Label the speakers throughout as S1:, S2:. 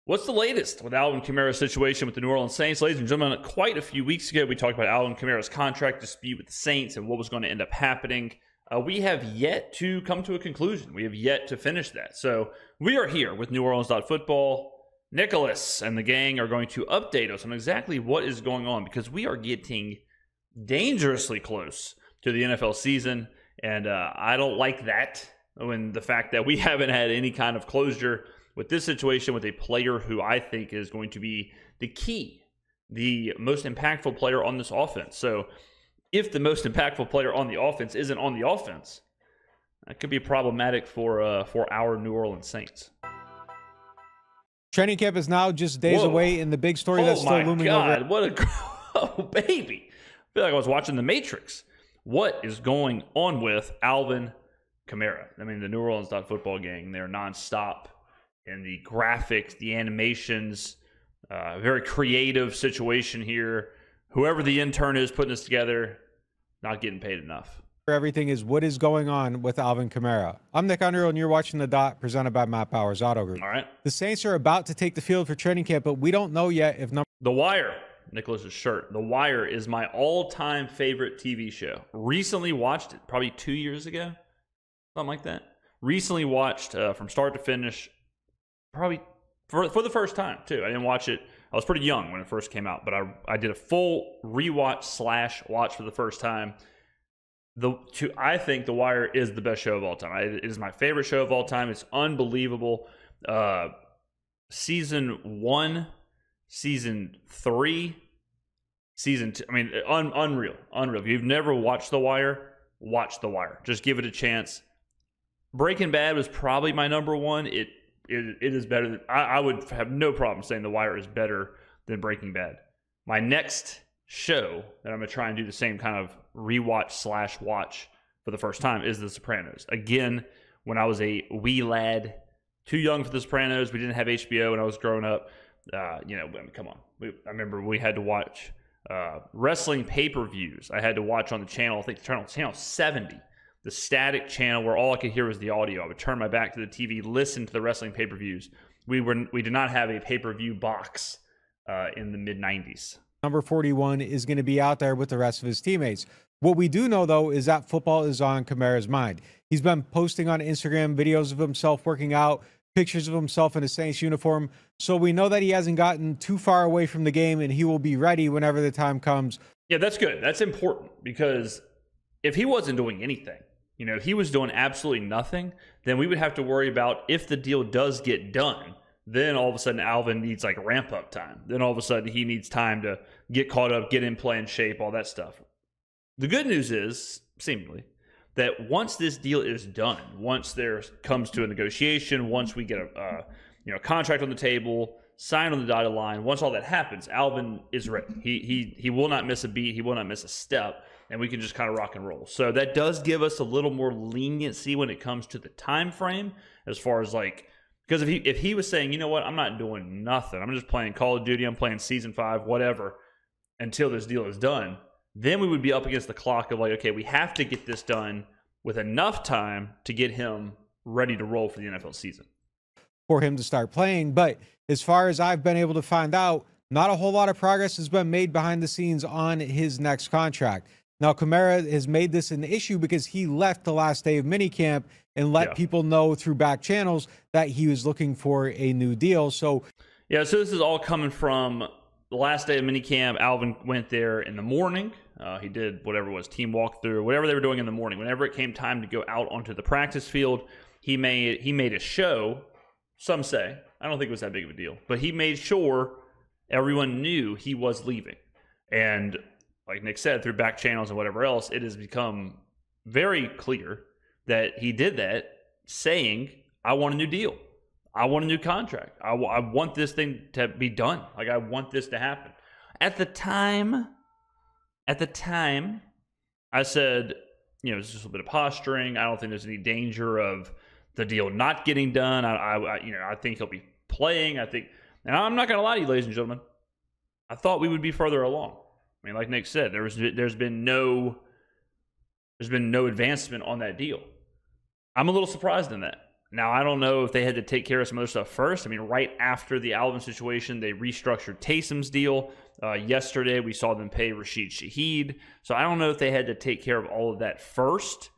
S1: What's the latest with Alvin Kamara's situation with the New Orleans Saints? Ladies and gentlemen, quite a few weeks ago, we talked about Alvin Kamara's contract dispute with the Saints and what was going to end up happening. We have yet to come to a conclusion. We have yet to finish that. So we are here with New Orleans.football. Nicholas and the gang are going to update us on exactly what is going on because we are getting dangerously close to the NFL season. And I don't like that when the fact that we haven't had any kind of closure with this situation with a player who I think is going to be the key, the most impactful player on this offense. So if the most impactful player on the offense isn't on the offense, that could be problematic for our New Orleans Saints.
S2: Training camp is now just days away, and the big story that's still looming over.
S1: What a oh, baby. I feel like I was watching The Matrix. What is going on with Alvin Kamara? I mean, the New Orleans.football gang, they're nonstop. And the graphics, the animations, very creative situation here. Whoever the intern is putting this together, not getting paid enough.
S2: Everything is what is going on with Alvin Kamara. I'm Nick Underhill, and you're watching The Dot, presented by Matt Powers Auto Group.
S1: All right.
S2: The Saints are about to take the field for training camp, but we don't know yet if
S1: The Wire, Nicholas's shirt. The Wire is my all-time favorite TV show. Recently watched it, probably 2 years ago, something like that. Recently watched from start to finish. Probably for the first time, too. I didn't watch it. I was pretty young when it first came out, but I did a full rewatch / watch for the first time. I think The Wire is the best show of all time. It is my favorite show of all time. It's unbelievable. Season 1, Season 3, Season 2. I mean, unreal. Unreal. If you've never watched The Wire, watch The Wire. Just give it a chance. Breaking Bad was probably my number one. It is better than, I would have no problem saying The Wire is better than Breaking Bad. My next show that I'm going to try and do the same kind of rewatch / watch for the first time is The Sopranos. Again, when I was a wee lad, too young for The Sopranos, we didn't have HBO when I was growing up. Come on. I remember we had to watch wrestling pay-per-views. I had to watch on the channel, I think channel 70. The static channel where all I could hear was the audio. I would turn my back to the TV, listen to the wrestling pay-per-views. We did not have a pay-per-view box in the mid-90s.
S2: Number 41 is going to be out there with the rest of his teammates. What we do know, though, is that football is on Kamara's mind. He's been posting on Instagram videos of himself working out, pictures of himself in a Saints uniform. So we know that he hasn't gotten too far away from the game, and he will be ready whenever the time comes.
S1: Yeah, that's good. That's important because if he wasn't doing anything, if he was doing absolutely nothing, then we would have to worry about if the deal does get done. Then all of a sudden Alvin needs like ramp up time. Then all of a sudden he needs time to get caught up, get in play and shape, all that stuff. The good news is, seemingly, that once this deal is done, once there comes to a negotiation, once we get a contract on the table, sign on the dotted line, once all that happens, Alvin is ready. He will not miss a beat. He will not miss a step. And we can just kind of rock and roll. So that does give us a little more leniency when it comes to the time frame, as far as because if he was saying, you know what, I'm not doing nothing, I'm just playing Call of Duty, I'm playing Season 5, whatever, until this deal is done, then we would be up against the clock of okay, we have to get this done with enough time to get him ready to roll for the NFL season.
S2: For him to start playing. But as far as I've been able to find out, not a whole lot of progress has been made behind the scenes on his next contract. Now, Kamara has made this an issue because he left the last day of minicamp and let people know through back channels that he was looking for a new deal. So
S1: this is all coming from the last day of minicamp. Alvin went there in the morning. He did whatever it was, team walkthrough, whatever they were doing in the morning. Whenever it came time to go out onto the practice field, he made a show. Some say, I don't think it was that big of a deal, but he made sure everyone knew he was leaving. And like Nick said, through back channels and whatever else, it has become very clear that he did that saying, I want a new deal. I want a new contract. I want this thing to be done. I want this to happen. At the time, I said, it's just a bit of posturing. I don't think there's any danger of the deal not getting done. I think he'll be playing. And I'm not going to lie to you, ladies and gentlemen, I thought we would be further along. I mean, like Nick said, there's been no advancement on that deal. I'm a little surprised in that. Now, I don't know if they had to take care of some other stuff first. I mean, right after the Alvin situation, they restructured Taysom's deal. Yesterday, we saw them pay Rashid Shaheed. So I don't know if they had to take care of all of that first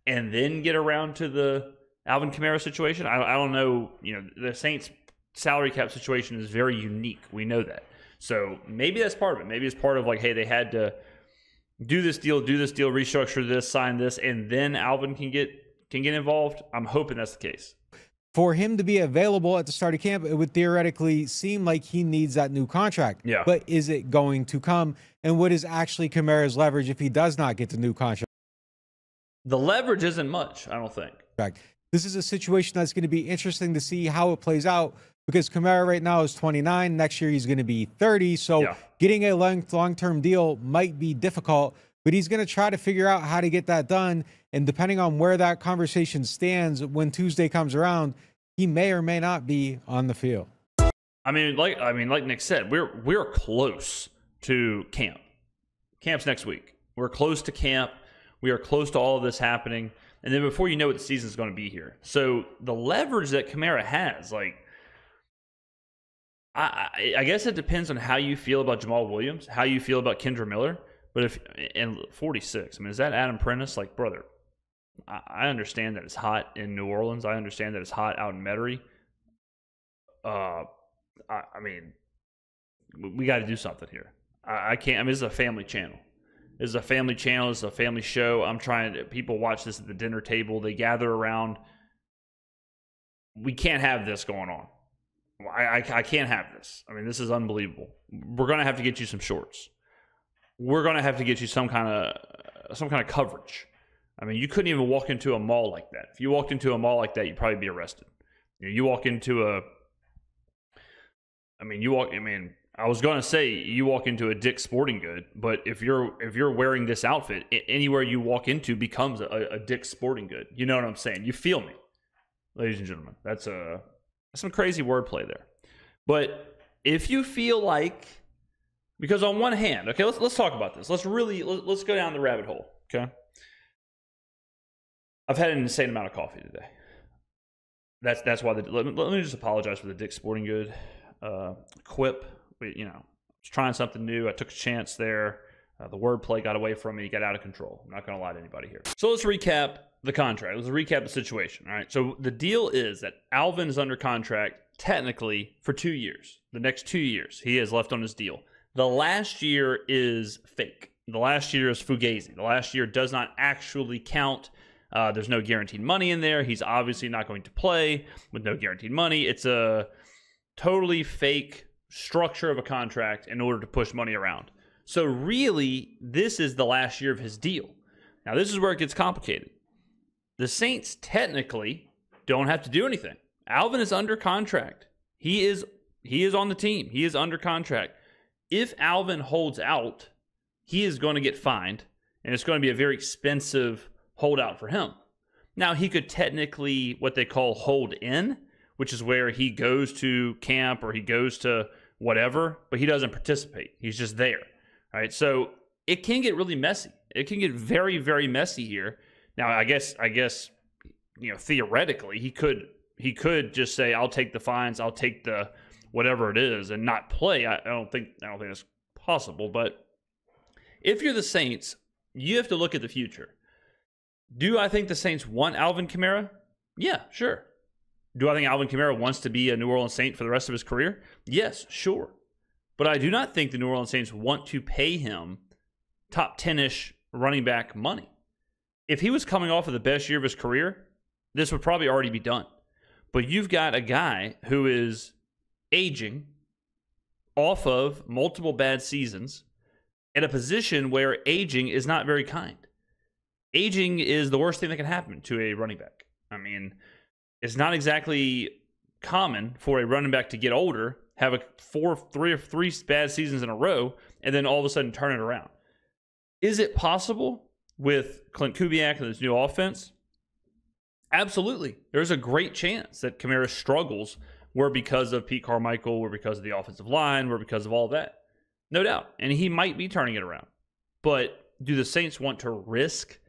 S1: and then get around to the Alvin Kamara situation. I don't know. You know, the Saints salary cap situation is very unique. We know that. So maybe that's part of it. Maybe it's part of like, hey, they had to do this deal, restructure this, sign this, and then Alvin can get involved. I'm hoping that's the case.
S2: For him to be available at the start of camp, it would theoretically seem like he needs that new contract.
S1: Yeah.
S2: But is it going to come? And what is actually Kamara's leverage if he does not get the new contract?
S1: The leverage isn't much, I don't think.
S2: This is a situation that's going to be interesting to see how it plays out, because Kamara right now is 29. Next year, he's going to be 30. So getting a long-term deal might be difficult, but he's going to try to figure out how to get that done. And depending on where that conversation stands when Tuesday comes around, he may or may not be on the field.
S1: I mean, like Nick said, we're close to camp. Camp's next week. We're close to camp. We are close to all of this happening. And then before you know it, the season's going to be here. So the leverage that Kamara has, like, I guess it depends on how you feel about Jamal Williams, how you feel about Kendra Miller. But and 46, I mean, is that Adam Prentice? Like, brother, I understand that it's hot in New Orleans. I understand that it's hot out in Metairie. I mean, we got to do something here. I can't. I mean, this is a family channel. This is a family channel. This is a family show. I'm trying to. People watch this at the dinner table. They gather around. We can't have this going on. I can't have this. I mean, this is unbelievable. We're gonna have to get you some shorts. We're gonna have to get you some kind of coverage. I mean, you couldn't even walk into a mall like that. If you walked into a mall like that, you'd probably be arrested. You walk into a. I was going to say you walk into a Dick's Sporting Good, but if you're wearing this outfit, anywhere you walk into becomes a Dick's Sporting Good. You know what I'm saying? You feel me, ladies and gentlemen? That's some crazy wordplay there. But if you feel like, because on one hand, okay, let's talk about this. Let's go down the rabbit hole. Okay, I've had an insane amount of coffee today. That's why let me just apologize for the Dick's Sporting Good quip. I was trying something new. I took a chance there. The wordplay got away from me. Got out of control. I'm not going to lie to anybody here. So let's recap the contract. Let's recap the situation. All right. So the deal is that Alvin is under contract technically for 2 years. The next 2 years he has left on his deal. The last year is fake. The last year is fugazi. The last year does not actually count. There's no guaranteed money in there. He's obviously not going to play with no guaranteed money. It's a totally fake structure of a contract in order to push money around. So really, this is the last year of his deal. Now, this is where it gets complicated. The Saints technically don't have to do anything. Alvin is under contract. He is on the team. He is under contract. If Alvin holds out, he is going to get fined, and it's going to be a very expensive holdout for him. Now, he could technically what they call hold in, which is where he goes to camp or he goes to whatever, but he doesn't participate. He's just there. All right, so it can get really messy. It can get very, very messy here. Now, I guess, theoretically, he could just say, "I'll take the fines, I'll take the whatever it is," and not play. I don't think that's possible. But if you're the Saints, you have to look at the future. Do I think the Saints want Alvin Kamara? Yeah, sure. Do I think Alvin Kamara wants to be a New Orleans Saint for the rest of his career? Yes, sure. But I do not think the New Orleans Saints want to pay him top 10-ish running back money. If he was coming off of the best year of his career, this would probably already be done. But you've got a guy who is aging off of multiple bad seasons in a position where aging is not very kind. Aging is the worst thing that can happen to a running back. I mean, it's not exactly common for a running back to get older, have three bad seasons in a row, and then all of a sudden turn it around. Is it possible with Clint Kubiak and this new offense? Absolutely. There's a great chance that Kamara struggles were because of Pete Carmichael, were because of the offensive line, were because of all that. No doubt. And he might be turning it around. But do the Saints want to risk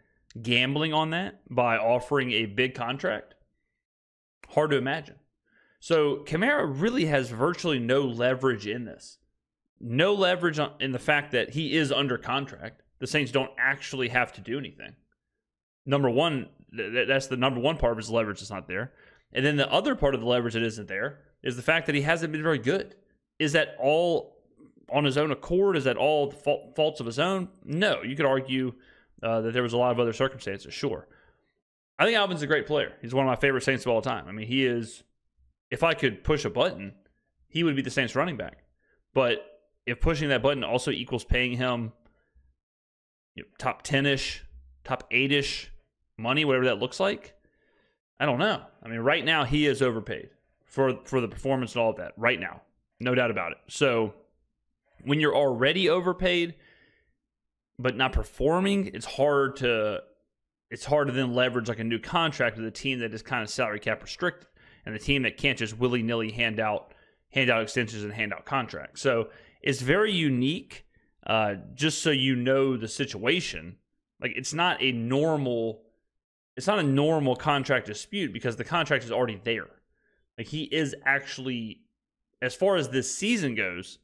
S1: gambling on that by offering a big contract? Hard to imagine. So Kamara really has virtually no leverage in this. No leverage in the fact that he is under contract. The Saints don't actually have to do anything. Number one, that's the number one part of his leverage that's not there. And then the other part of the leverage that isn't there is the fact that he hasn't been very good. Is that all on his own accord? Is that all faults of his own? No. You could argue that there was a lot of other circumstances, sure. I think Alvin's a great player. He's one of my favorite Saints of all time. I mean, he is, if I could push a button, he would be the Saints running back. But if pushing that button also equals paying him top 10-ish, top 8-ish money, whatever that looks like, I don't know. I mean, right now he is overpaid for the performance and all of that. Right now, no doubt about it. So when you're already overpaid but not performing, it's hard to then leverage like a new contract with a team that is kind of salary cap restricted and a team that can't just willy-nilly hand out extensions and hand out contracts. So it's very unique. Just so you know the situation, like it's not a normal contract dispute because the contract is already there. Like he is actually, as far as this season goes,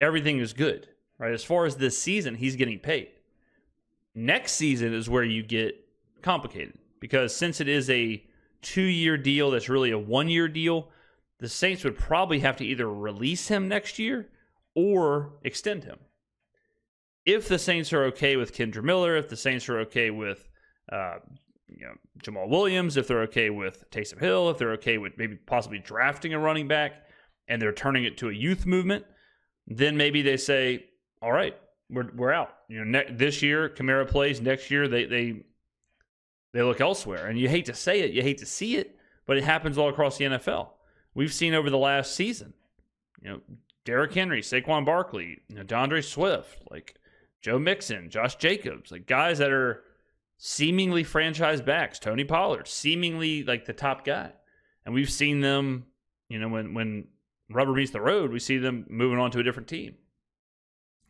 S1: everything is good, right? As far as this season, he's getting paid. Next season is where you get complicated because since it is a 2-year deal that's really a 1-year deal, the Saints would probably have to either release him next year or extend him. If the Saints are okay with Kendra Miller, if the Saints are okay with Jamal Williams, if they're okay with Taysom Hill, if they're okay with maybe possibly drafting a running back and they're turning it to a youth movement, then maybe they say, all right, we're out. This year Kamara plays. Next year they look elsewhere. And you hate to say it, you hate to see it, but it happens all across the NFL. We've seen over the last season, Derrick Henry, Saquon Barkley, DeAndre Swift, like Joe Mixon, Josh Jacobs, like guys that are seemingly franchise backs, Tony Pollard, seemingly like the top guy. And we've seen them, when rubber meets the road, we see them moving on to a different team.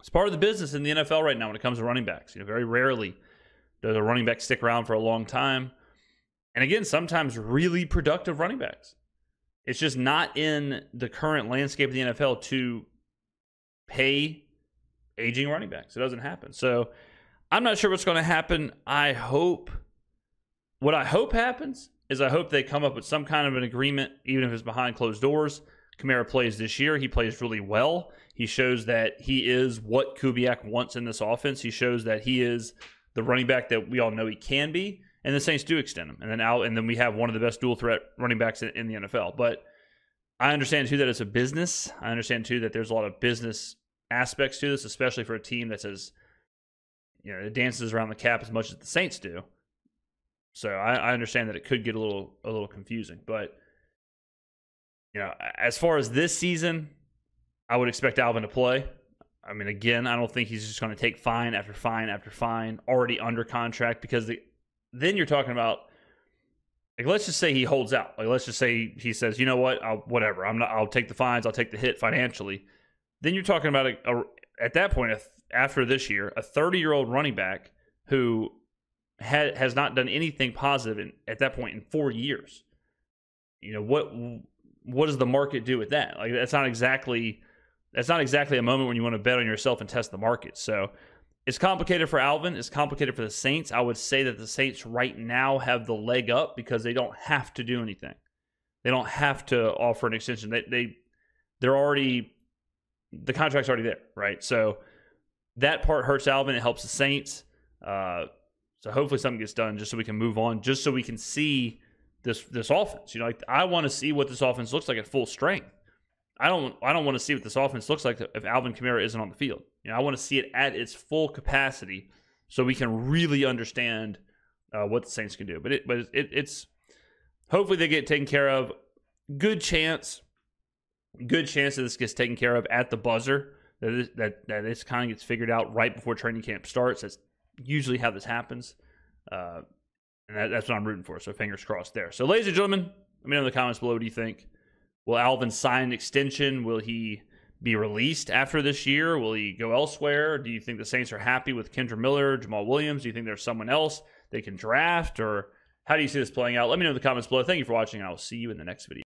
S1: It's part of the business in the NFL right now when it comes to running backs. Very rarely does a running back stick around for a long time. And again, sometimes really productive running backs. It's just not in the current landscape of the NFL to pay aging running backs. It doesn't happen. So I'm not sure what's going to happen. What I hope happens is I hope they come up with some kind of an agreement, even if it's behind closed doors. Kamara plays this year. He plays really well. He shows that he is what Kubiak wants in this offense. He shows that he is the running back that we all know he can be. And the Saints do extend him. And then we have one of the best dual threat running backs in the NFL. But I understand, too, that it's a business. I understand, too, that there's a lot of business aspects to this, especially for a team that says, it dances around the cap as much as the Saints do. So I understand that it could get a little confusing. But, as far as this season, I would expect Alvin to play. I mean, again, I don't think he's just going to take fine after fine after fine, already under contract, because then you're talking about, like, let's just say he holds out. Like, let's just say he says, you know what, I'll take the fines, I'll take the hit financially. Then you're talking about, at that point, after this year, a 30-year-old running back who has not done anything positive at that point in 4 years. What does the market do with that? Like, that's not exactly a moment when you want to bet on yourself and test the market. So it's complicated for Alvin. It's complicated for the Saints. I would say that the Saints right now have the leg up because they don't have to do anything. They don't have to offer an extension. They're already, the contract's already there, right? So that part hurts Alvin. It helps the Saints. So hopefully something gets done just so we can move on, just so we can see this offense. I want to see what this offense looks like at full strength. I don't want to see what this offense looks like if Alvin Kamara isn't on the field. I want to see it at its full capacity so we can really understand what the Saints can do. But it's hopefully they get taken care of. Good chance that this gets taken care of at the buzzer. That this kind of gets figured out right before training camp starts. That's usually how this happens. And that's what I'm rooting for. So fingers crossed there. So ladies and gentlemen, let me know in the comments below. What do you think? Will Alvin sign an extension? Will he be released after this year? Will he go elsewhere? Do you think the Saints are happy with Kendra Miller, Jamal Williams? Do you think there's someone else they can draft? Or How do you see this playing out? Let me know in the comments below. Thank you for watching, and I will see you in the next video.